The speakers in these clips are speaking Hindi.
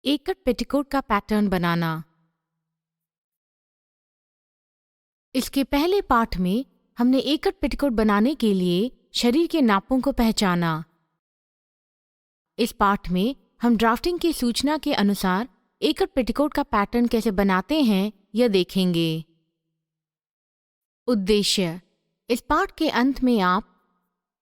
एकट पेटीकोट का पैटर्न बनाना। इसके पहले पाठ में हमने एकट पेटीकोट बनाने के लिए शरीर के नापों को पहचाना। इस पाठ में हम ड्राफ्टिंग की सूचना के अनुसार एकट पेटीकोट का पैटर्न कैसे बनाते हैं यह देखेंगे। उद्देश्य: इस पाठ के अंत में आप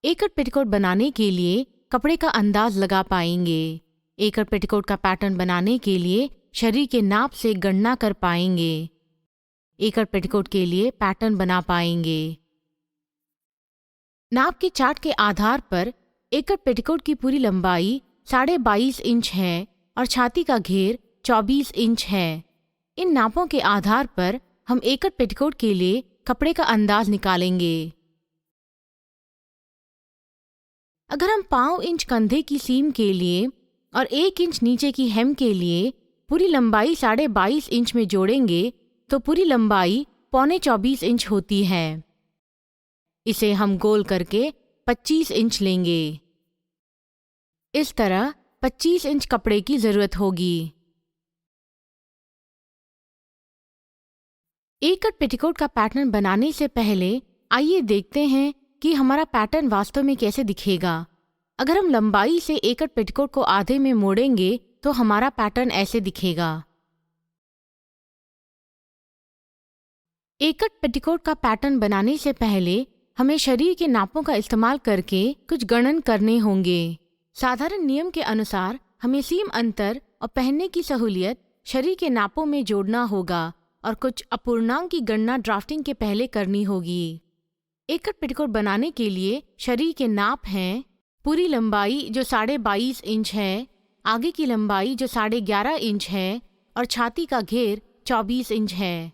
एकट पेटीकोट बनाने के लिए कपड़े का अंदाज लगा पाएंगे। एकट पेटीकोट का पैटर्न बनाने के लिए शरीर के नाप से गणना कर पाएंगे। एकट पेटीकोट के लिए पैटर्न बना पाएंगे। नाप के चार्ट के आधार पर एकट पेटीकोट की पूरी लंबाई 22.5 इंच है और छाती का घेर 24 इंच है। इन नापों के आधार पर हम एकट पेटीकोट के लिए कपड़े का अंदाज निकालेंगे। अगर हम 5 इंच कंधे की सीम के लिए और 1 इंच नीचे की हेम के लिए पूरी लंबाई 22.5 इंच में जोड़ेंगे तो पूरी लंबाई 24 इंच होती है। इसे हम गोल करके 25 इंच लेंगे। इस तरह 25 इंच कपड़े की जरूरत होगी। एकट पेटीकोट का पैटर्न बनाने से पहले आइए देखते हैं कि हमारा पैटर्न वास्तव में कैसे दिखेगा। अगर हम लंबाई से एकट पेटीकोट को आधे में मोड़ेंगे तो हमारा पैटर्न ऐसे दिखेगा। एकट पेटीकोट का पैटर्न बनाने से पहले हमें शरीर के नापों का इस्तेमाल करके कुछ गणन करने होंगे। साधारण नियम के अनुसार हमें सीम अंतर और पहनने की सहूलियत शरीर के नापों में जोड़ना होगा और कुछ अपूर्णांक की गणना ड्राफ्टिंग के पहले करनी होगी। एकट पेटीकोट बनाने के लिए शरीर के नाप हैं: पूरी लंबाई जो 22.5 इंच है, आगे की लंबाई जो 11.5 इंच है और छाती का घेर 24 इंच है।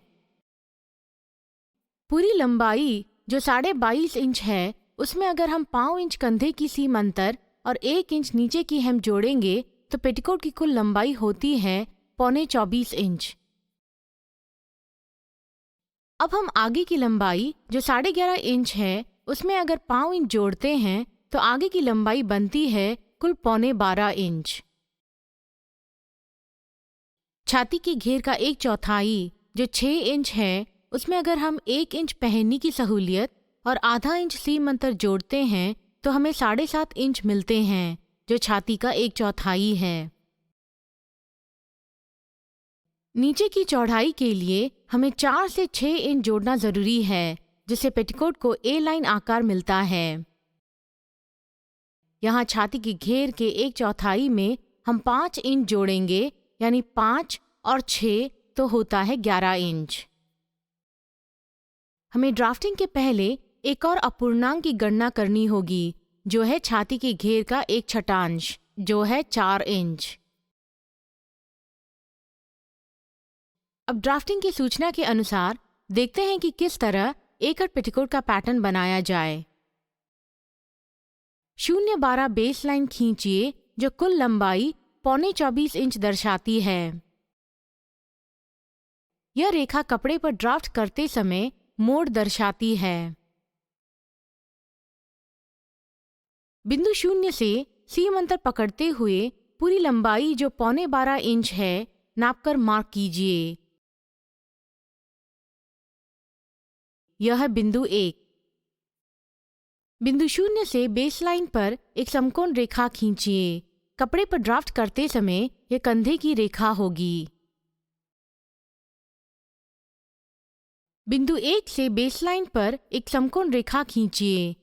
पूरी लंबाई जो 22.5 इंच है उसमें अगर हम 5 इंच कंधे की सीम अंतर और 1 इंच नीचे की हेम जोड़ेंगे तो पेटीकोट की कुल लंबाई होती है 24 इंच। अब हम आगे की लंबाई जो 11.5 इंच है उसमें अगर 5 इंच जोड़ते हैं तो आगे की लंबाई बनती है कुल 12.25 इंच। छाती के घेर का 1/4 जो 6 इंच है उसमें अगर हम 1 इंच पहनने की सहूलियत और आधा इंच सीम अंतर जोड़ते हैं तो हमें 7.5 इंच मिलते हैं जो छाती का 1/4 है। नीचे की चौड़ाई के लिए हमें 4 से 6 इंच जोड़ना जरूरी है जिससे पेटीकोट को ए लाइन आकार मिलता है। यहाँ छाती के घेर के 1/4 में हम 5 इंच जोड़ेंगे यानी 5 और 6 तो होता है 11 इंच। हमें ड्राफ्टिंग के पहले एक और अपूर्णांक की गणना करनी होगी जो है छाती के घेर का 1/6 जो है 4 इंच। अब ड्राफ्टिंग की सूचना के अनुसार देखते हैं कि किस तरह एकट पेटीकोट का पैटर्न बनाया जाए। 0.12 बेस लाइन खींचिए जो कुल लंबाई 24 इंच दर्शाती है। यह रेखा कपड़े पर ड्राफ्ट करते समय मोड़ दर्शाती है। बिंदु 0 से सीम अंतर पकड़ते हुए पूरी लंबाई जो 12.25 इंच है नापकर मार्क कीजिए। यह है बिंदु 1। बिंदु 0 से बेस लाइन पर एक समकोण रेखा खींचिए। कपड़े पर ड्राफ्ट करते समय यह कंधे की रेखा होगी। बिंदु 1 से बेस लाइन पर एक समकोण रेखा खींचिए।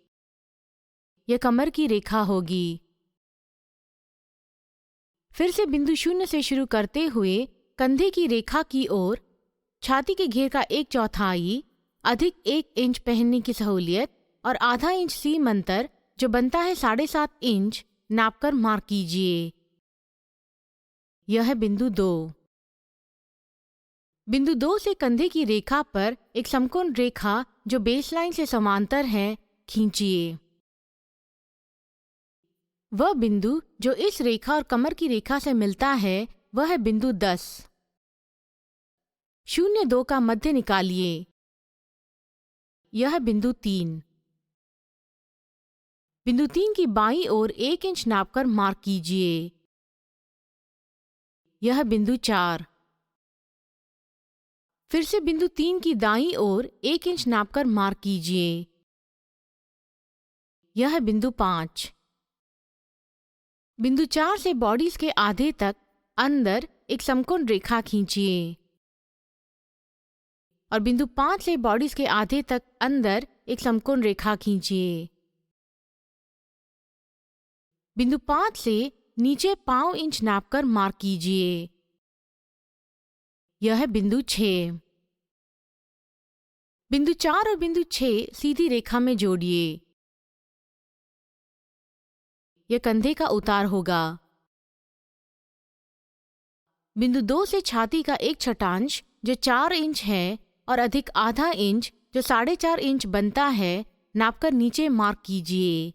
यह कमर की रेखा होगी। फिर से बिंदु 0 से शुरू करते हुए कंधे की रेखा की ओर छाती के घेर का 1/4 अधिक 1 इंच पहनने की सहूलियत और आधा इंच सीम अंतर जो बनता है 7.5 इंच नापकर मार्क कीजिए। यह है बिंदु 2। बिंदु 2 से कंधे की रेखा पर एक समकोण रेखा जो बेसलाइन से समांतर है खींचिए। वह बिंदु जो इस रेखा और कमर की रेखा से मिलता है वह है बिंदु 10। 0.2 का मध्य निकालिए। यह है बिंदु 3। बिंदु 3 की बाईं ओर 1 इंच नापकर मार्क कीजिए। यह बिंदु 4। फिर से बिंदु 3 की दाईं ओर 1 इंच नापकर मार्क कीजिए। यह बिंदु 5। बिंदु 4 से बॉडीज के आधे तक अंदर एक समकोण रेखा खींचिए और बिंदु 5 से बॉडीज के आधे तक अंदर एक समकोण रेखा खींचिए। बिंदु 5 से नीचे 5 इंच नापकर मार्क कीजिए। यह बिंदु 6। बिंदु 4 और बिंदु 6 सीधी रेखा में जोड़िए। यह कंधे का उतार होगा। बिंदु 2 से छाती का एक छठांश जो 4 इंच है और अधिक आधा इंच जो 4.5 इंच बनता है नापकर नीचे मार्क कीजिए।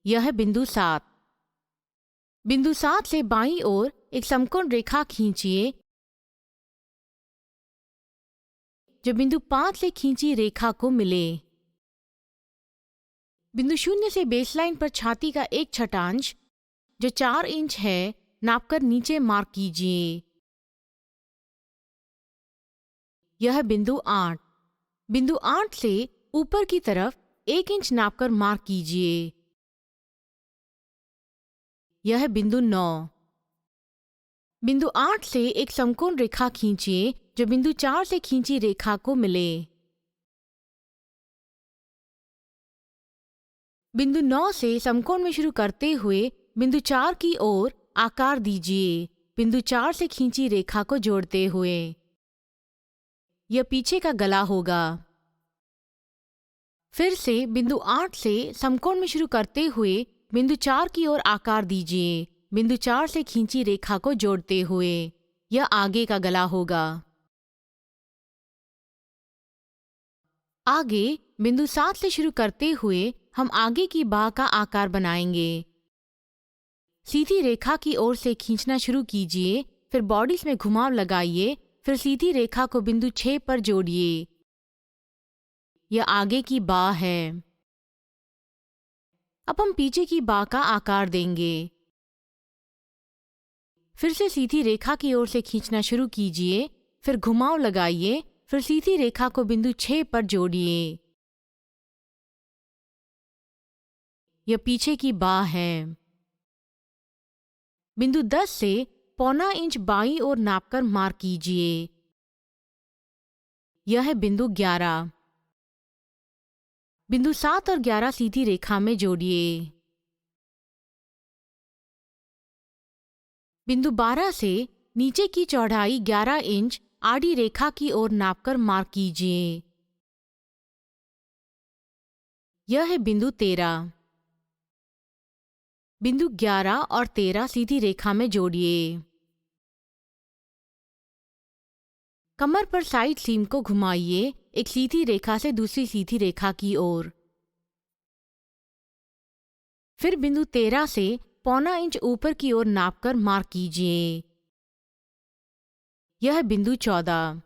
यह बिंदु 7। बिंदु 7 से बाईं ओर एक समकोण रेखा खींचिए जो बिंदु 5 से खींची रेखा को मिले। बिंदु 0 से बेसलाइन पर छाती का एक छठांश जो 4 इंच है नापकर नीचे मार्क कीजिए। यह बिंदु 8। बिंदु 8 से ऊपर की तरफ 1 इंच नापकर मार्क कीजिए। यह बिंदु 9। बिंदु 8 से एक समकोण रेखा खींचिए जो बिंदु 4 से खींची रेखा को मिले। बिंदु 9 से समकोण में शुरू करते हुए बिंदु 4 की ओर आकार दीजिए, बिंदु 4 से खींची रेखा को जोड़ते हुए। यह पीछे का गला होगा। फिर से बिंदु 8 से समकोण में शुरू करते हुए बिंदु 4 की ओर आकार दीजिए, बिंदु 4 से खींची रेखा को जोड़ते हुए। यह आगे का गला होगा। आगे बिंदु 7 से शुरू करते हुए हम आगे की बाह का आकार बनाएंगे। सीधी रेखा की ओर से खींचना शुरू कीजिए, फिर बॉडीज में घुमाव लगाइए, फिर सीधी रेखा को बिंदु 6 पर जोड़िए। यह आगे की बाह है। अब हम पीछे की बाह का आकार देंगे। फिर से सीधी रेखा की ओर से खींचना शुरू कीजिए, फिर घुमाव लगाइए, फिर सीधी रेखा को बिंदु 6 पर जोड़िए। यह पीछे की बाह है। बिंदु 10 से 1.25 इंच बाईं ओर नापकर मार्क कीजिए। यह है बिंदु 11। बिंदु 7 और 11 सीधी रेखा में जोड़िए। बिंदु 12 से नीचे की चौड़ाई 11 इंच आड़ी रेखा की ओर नापकर मार्क कीजिए। यह है बिंदु 13। बिंदु 11 और 13 सीधी रेखा में जोड़िए। कमर पर साइड सीम को घुमाइए, एक सीधी रेखा से दूसरी सीधी रेखा की ओर। फिर बिंदु 13 से 1.25 इंच ऊपर की ओर नापकर मार्क कीजिए। यह है बिंदु 14।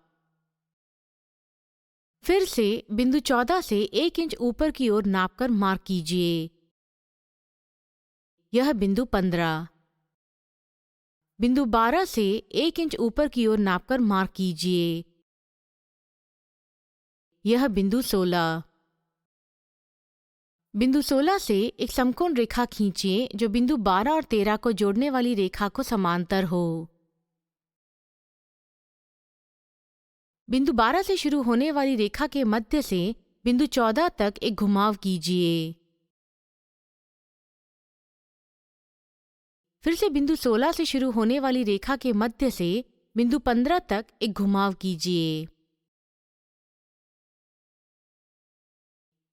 फिर से बिंदु 14 से 1 इंच ऊपर की ओर नापकर मार्क कीजिए। यह बिंदु 15। बिंदु 12 से 1 इंच ऊपर की ओर नापकर मार्क कीजिए। यह बिंदु 16। बिंदु 16 से एक समकोण रेखा खींचिए जो बिंदु 12 और 13 को जोड़ने वाली रेखा को समांतर हो। बिंदु 12 से शुरू होने वाली रेखा के मध्य से बिंदु 14 तक एक घुमाव कीजिए। फिर से बिंदु 16 से शुरू होने वाली रेखा के मध्य से बिंदु 15 तक एक घुमाव कीजिए।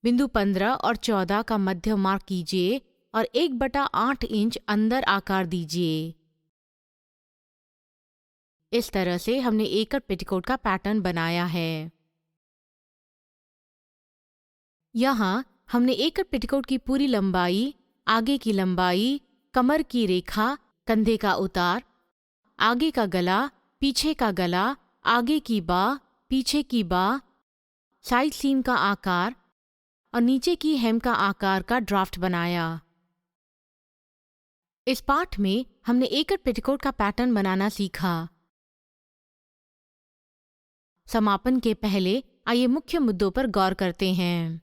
बिंदु 15 और 14 का मध्य मार्क कीजिए और 1/8 इंच अंदर आकार दीजिए। इस तरह से हमने एकल पेटीकोट का पैटर्न बनाया है। यहाँ हमने एकल पेटीकोट की पूरी लंबाई, आगे की लंबाई, कमर की रेखा, कंधे का उतार, आगे का गला, पीछे का गला, आगे की बाह, पीछे की बाह, साइड सीम का आकार और नीचे की हेम का आकार का ड्राफ्ट बनाया। इस पाठ में हमने एकट पेटीकोट का पैटर्न बनाना सीखा। समापन के पहले आइए मुख्य मुद्दों पर गौर करते हैं।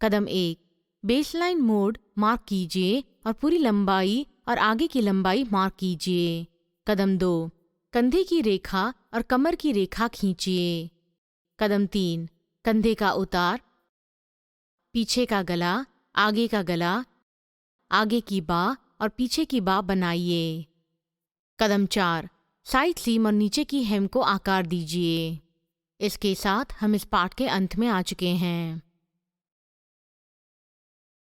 कदम 1, बेसलाइन मोड मार्क कीजिए और पूरी लंबाई और आगे की लंबाई मार्क कीजिए। कदम 2, कंधे की रेखा और कमर की रेखा खींचिए। कदम 3, कंधे का उतार, पीछे का गला, आगे का गला, आगे की बाह और पीछे की बाह बनाइए। कदम 4, साइड सीम और नीचे की हेम को आकार दीजिए। इसके साथ हम इस पाठ के अंत में आ चुके हैं।